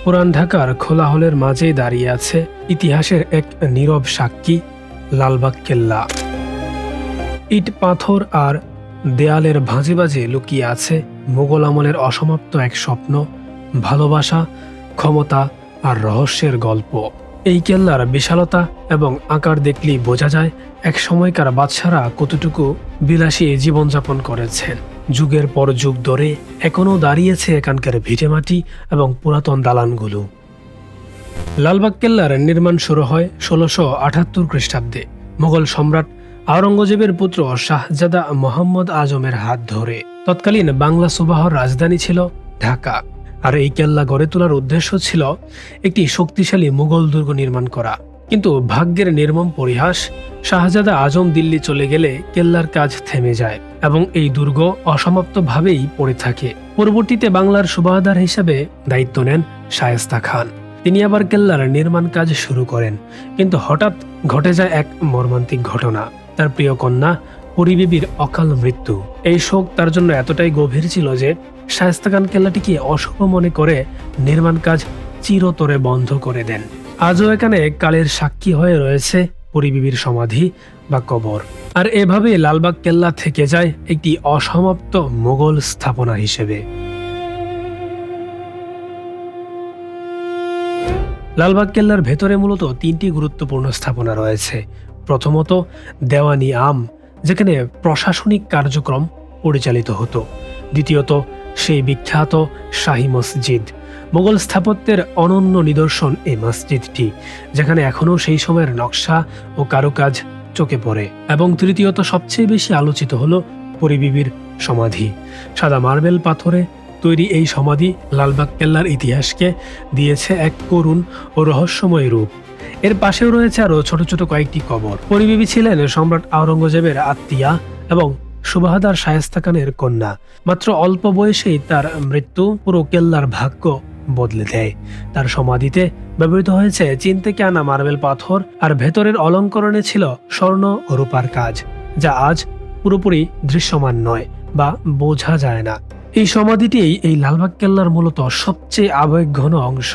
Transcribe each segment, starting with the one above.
পুরান ঢাকার খোলা হলের মাঝেই দাঁড়িয়ে আছে ইতিহাসের এক নীরব সাক্ষী, লালবাগ কেল্লা। ইট পাথর আর দেয়ালের ভাঁজে ভাঁজে লুকিয়ে আছে মুঘল আমলের অসমাপ্ত এক স্বপ্ন, ভালোবাসা, ক্ষমতা আর রহস্যের গল্প। এই কেল্লার বিশালতা এবং আকার দেখলেই বোঝা যায় এক সময়কার বাদশারা কতটুকু বিলাসী জীবনযাপন করেছেন। যুগের পর যুগ ধরে এখনও দাঁড়িয়েছে এখানকার ভিটেমাটি এবং পুরাতন দালানগুলো। লালবাগ কেল্লার নির্মাণ শুরু হয় ১৬৭৮ খ্রিস্টাব্দে মোগল সম্রাট আওরঙ্গজেবের পুত্র শাহজাদা মোহাম্মদ আজমের হাত ধরে। তৎকালীন বাংলা সুবাহর রাজধানী ছিল ঢাকা, আর এই কেল্লা গড়ে তোলার উদ্দেশ্য ছিল একটি শক্তিশালী মুঘল দুর্গ নির্মাণ করা। কিন্তু ভাগ্যের নির্মম পরিহাস, শাহজাদা আজম দিল্লি চলে গেলে কেল্লার কাজ থেমে যায় এবং এই দুর্গ অসমাপ্তভাবেই পড়ে থাকে। পরবর্তীতে বাংলার সুবাহদার হিসেবে দায়িত্ব নেন শায়েস্তা খান। তিনি আবার কেল্লার নির্মাণ কাজ শুরু করেন, কিন্তু হঠাৎ ঘটে যায় এক মর্মান্তিক ঘটনা। তার প্রিয় কন্যা পরী বিবির অকাল মৃত্যু। এই শোক তার জন্য এতটাই গভীর ছিল যে শায়েস্তা খান কেল্লাটিকে অশুভ মনে করে নির্মাণ কাজ চিরতরে বন্ধ করে দেন। আজও এখানে কালের সাক্ষী হয়ে রয়েছে পরী বিবির সমাধি বা কবর। আর এভাবে লালবাগ কেল্লা থেকে যায় একটি অসমাপ্ত মোগল স্থাপনা হিসেবে। লালবাগ কেল্লার ভেতরে মূলত তিনটি গুরুত্বপূর্ণ স্থাপনা রয়েছে। প্রথমত দেওয়ানি আম, যেখানে প্রশাসনিক কার্যক্রম পরিচালিত হতো। দ্বিতীয়ত সেই বিখ্যাত শাহী মসজিদ, মোগল স্থাপত্যের অনন্য নিদর্শন এই মসজিদটি, যেখানে এখনও সেই সময়ের নকশা ও কারুকাজ চোখে পড়ে। এবং তৃতীয়ত সবচেয়ে বেশি আলোচিত হলো পরী বিবির সমাধি। সাদা মার্বেল পাথরে তৈরি এই সমাধি লালবাগ কেল্লার ইতিহাসকে দিয়েছে এক করুণ ও রহস্যময় রূপ। এর পাশেও রয়েছে আরও ছোট ছোট কয়েকটি কবর। পরী বিবি ছিলেন সম্রাট আওরঙ্গজেবের আত্মীয়া এবং সুবাহদার শায়েস্তা খানের কন্যা। মাত্র অল্প বয়সেই তার মৃত্যু পুরো কেল্লার ভাগ্য বদলে দেয়। তার সমাধিতে ব্যবহৃত হয়েছে চীন থেকে আনা মার্বেল পাথর, আর ভেতরের অলঙ্করণে ছিল স্বর্ণ ও রূপার কাজ, যা আজ পুরোপুরি দৃশ্যমান নয় বা বোঝা যায় না। এই সমাধিটি এই লালবাগ কেল্লার মূলত সবচেয়ে আবেগঘন অংশ।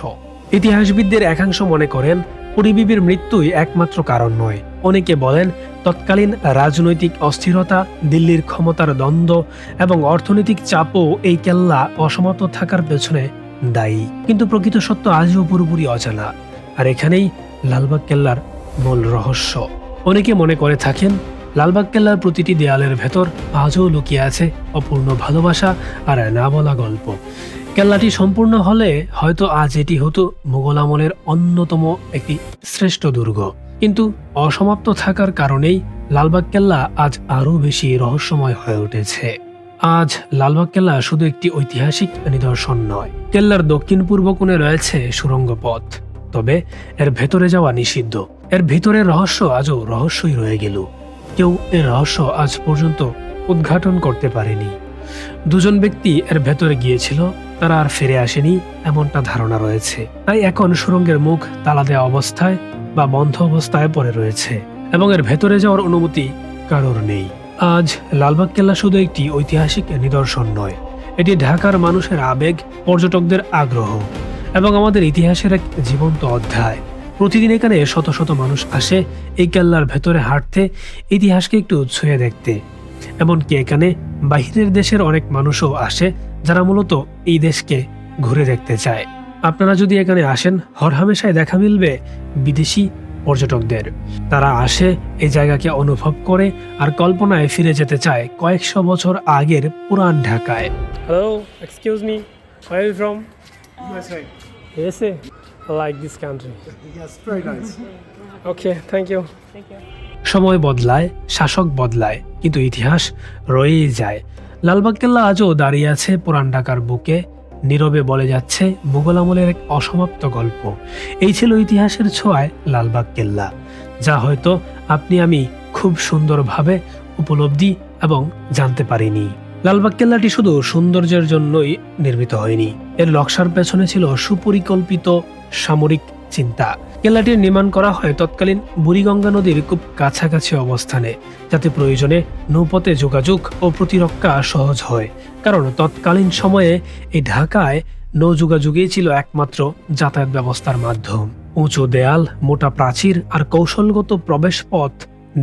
ইতিহাসবিদদের একাংশ মনে করেন পরী বিবির মৃত্যুই একমাত্র কারণ নয়। অনেকে বলেন তৎকালীন রাজনৈতিক অস্থিরতা, দিল্লির ক্ষমতার দ্বন্দ্ব এবং অর্থনৈতিক চাপও এই কেল্লা অসমাপ্ত থাকার পেছনে দায়ী। কিন্তু প্রকৃত সত্য আজও পুরোপুরি অজানা, আর এখানেই লালবাগ কেল্লার মূল রহস্য। অনেকে মনে করে থাকেন লালবাগ কেল্লার প্রতিটি দেয়ালের ভেতর আজও লুকিয়ে আছে অপূর্ণ ভালোবাসা আর না বলা গল্প। কেল্লাটি সম্পূর্ণ হলে হয়তো আজ এটি হতো মুঘল আমলের অন্যতম একটি শ্রেষ্ঠ দুর্গ। কিন্তু অসমাপ্ত থাকার কারণেই লালবাগ কেল্লা আজ আরও বেশি রহস্যময় হয়ে উঠেছে। আজ লালবাগ কেল্লা শুধু একটি ঐতিহাসিক নিদর্শন নয়। কেল্লার দক্ষিণ পূর্ব কোণে রয়েছে সুড়ঙ্গ পথ, তবে এর ভেতরে যাওয়া নিষিদ্ধ। এর ভিতরের রহস্য আজও রহস্যই রয়ে গেল। কেউ এর রহস্য আজ পর্যন্ত উদ্ঘাটন করতে পারেনি। দুজন ব্যক্তি এর ভেতরে গিয়েছিল, তারা আর ফিরে আসেনি এমনটা ধারণা রয়েছে। তাই এখন সুড়ঙ্গের মুখ তালা দেওয়া অবস্থায় বা বন্ধ অবস্থায় পড়ে রয়েছে এবং এর ভেতরে যাওয়ার অনুমতি কারোর নেই। আজ লালবাগ কেল্লা শুধু একটি ঐতিহাসিক নিদর্শন নয়, এটি ঢাকার মানুষের আবেগ, পর্যটকদের আগ্রহ এবং আমাদের ইতিহাসের এক জীবন্ত অধ্যায়। প্রতিদিন এখানে শত শত মানুষ আসে এই কেল্লার ভেতরে হাঁটতে, ইতিহাসকে একটু ছুঁয়ে দেখতে। এমনকি এখানে বাহিরের দেশের অনেক মানুষও আসে, যারা মূলত এই দেশকে ঘুরে দেখতে চায়। আপনারা যদি এখানে আসেন, হরহামেশায় দেখা মিলবে বিদেশি পর্যটকদের। তারা আসে এই জায়গাকে অনুভব করে আর কল্পনায় ফিরে যেতে চায় কয়েকশো বছর আগের পুরান ঢাকায়। Hello, excuse me, where are you from? USA. USA? I like this country. Yes, very nice. Okay, thank you. সময় বদলায়, শাসক বদলায়, কিন্তু ইতিহাস রয়েই যায়। লালবাগ কেল্লা আজও দাঁড়িয়ে আছে পুরান ঢাকার বুকে, নীরবে বলে যাচ্ছে মুঘল আমলের এক অসমাপ্ত গল্প। এই ছিল ইতিহাসের ছোঁয়ায় লালবাগ কেল্লা, যা হয়তো আপনি আমি খুব সুন্দরভাবে উপলব্ধি এবং জানতে পারিনি। লালবাগ কেল্লাটি শুধু সৌন্দর্যের জন্যই নির্মিত হয়নি, এর নকশার পেছনে ছিল সুপরিকল্পিত সামরিক চিন্তা। কেল্লাটির নির্মাণ করা হয় তৎকালীন বুড়িগঙ্গা নদীর খুব কাছাকাছি অবস্থানে, যাতে প্রয়োজনে নৌপথে যোগাযোগ ও প্রতিরক্ষা সহজ হয়। কারণ তৎকালীন সময়ে এই ঢাকায় নৌ যোগাযোগই ছিল একমাত্র যাতায়াত ব্যবস্থার মাধ্যম। উঁচু দেয়াল, মোটা প্রাচীর আর কৌশলগত প্রবেশ পথ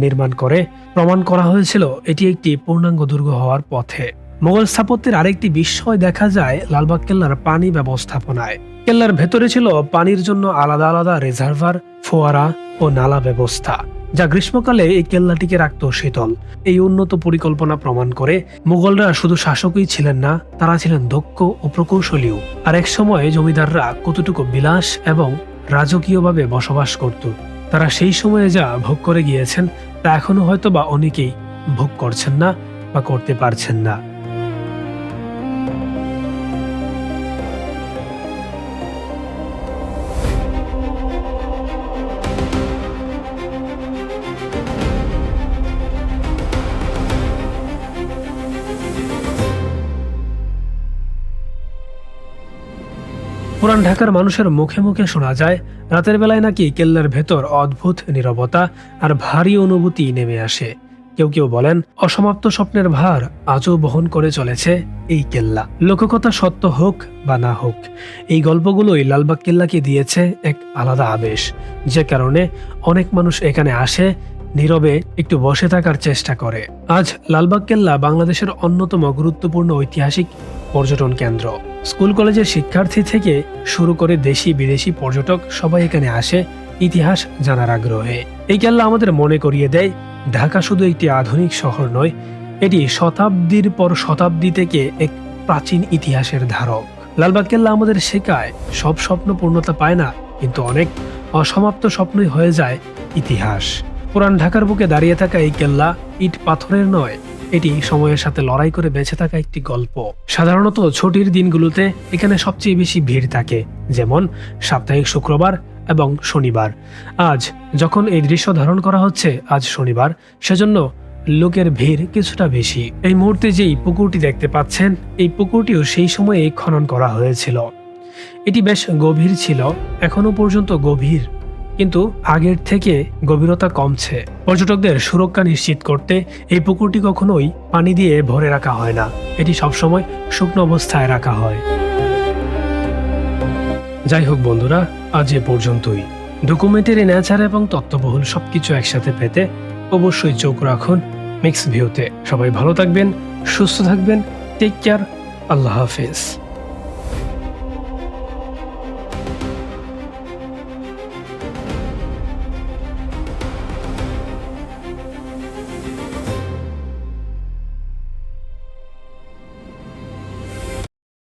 নির্মাণ করে প্রমাণ করা হয়েছিল এটি একটি পূর্ণাঙ্গ দুর্গ হওয়ার পথে। মোগল স্থাপত্যের আরেকটি বিস্ময় দেখা যায় লালবাগ কেল্লার পানি ব্যবস্থাপনায়। কেল্লার ভেতরে ছিল পানির জন্য আলাদা আলাদা রিজার্ভার, ফোয়ারা ও নালা ব্যবস্থা, যা গ্রীষ্মকালে এই কেল্লাটিকে রাখত শীতল। এই উন্নত পরিকল্পনা প্রমাণ করে মুঘলরা শুধু শাসকই ছিলেন না, তারা ছিলেন দক্ষ ও প্রকৌশলীও। আর এক সময় জমিদাররা কতটুকু বিলাস এবং রাজকীয়ভাবে বসবাস করত, তারা সেই সময়ে যা ভোগ করে গিয়েছেন তা এখনো হয়তো বা অনেকেই ভোগ করছেন না বা করতে পারছেন না। পুরান ঢাকার মানুষের মুখে মুখে শোনা যায় রাতের বেলায় নাকি কেল্লার ভেতর অদ্ভুত নীরবতা আর ভারী অনুভূতি নেমে আসে। কেউ কেউ বলেন অসমাপ্ত স্বপ্নের ভার আজও বহন করে চলেছে এই কেল্লা। লোককথা সত্য হোক বা না হোক, এই গল্পগুলোই লালবাগ কেল্লাকে দিয়েছে এক আলাদা আবেশ, যে কারণে অনেক মানুষ এখানে আসে, নীরবে একটু বসে থাকার চেষ্টা করে। আজ লালবাগ কেল্লা বাংলাদেশের অন্যতম গুরুত্বপূর্ণ ঐতিহাসিক পর্যটন কেন্দ্র। স্কুল কলেজের শিক্ষার্থী থেকে শুরু করে দেশি বিদেশি পর্যটক সবাই এখানে আসে ইতিহাস জানার আগ্রহে। এই কেল্লা আমাদের মনে করিয়ে দেয় ঢাকা শুধু একটি আধুনিক শহর নয়, এটি শতাব্দীর পর শতাব্দী থেকে এক প্রাচীন ইতিহাসের ধারক। লালবাগ কেল্লা আমাদের শেখায় সব স্বপ্ন পূর্ণতা পায় না, কিন্তু অনেক অসমাপ্ত স্বপ্নই হয়ে যায় ইতিহাস। পুরান ঢাকার বুকে দাঁড়িয়ে থাকা এই কেল্লা ইট পাথরের নয়, এটি সময়ের সাথে লড়াই করে বেঁচে থাকা একটি গল্প। সাধারণত ছুটির দিনগুলোতে এখানে সবচেয়ে বেশি ভিড় থাকে, যেমন সাপ্তাহিক শুক্রবার এবং শনিবার। আজ যখন এই দৃশ্য ধারণ করা হচ্ছে, আজ শনিবার, সেজন্য লোকের ভিড় কিছুটা বেশি। এই মুহূর্তে যেই পুকুরটি দেখতে পাচ্ছেন, এই পুকুরটিও সেই সময়ে খনন করা হয়েছিল। এটি বেশ গভীর ছিল, এখনো পর্যন্ত গভীর, কিন্তু আগের থেকে গভীরতা কমছে। পর্যটকদের সুরক্ষা নিশ্চিত করতে এই পুকুরটি কখনোই পানি দিয়ে ভরে রাখা হয় না, এটি সবসময় শুকনো অবস্থায় রাখা হয়। যাই হোক বন্ধুরা, আজ এ পর্যন্তই। ডকুমেন্টারি, নেচার এবং তথ্যবহুল সবকিছু একসাথে পেতে অবশ্যই চোখ রাখুন মিক্স ভিউতে। সবাই ভালো থাকবেন, সুস্থ থাকবেন, টেক কেয়ার, আল্লাহ হাফেজ।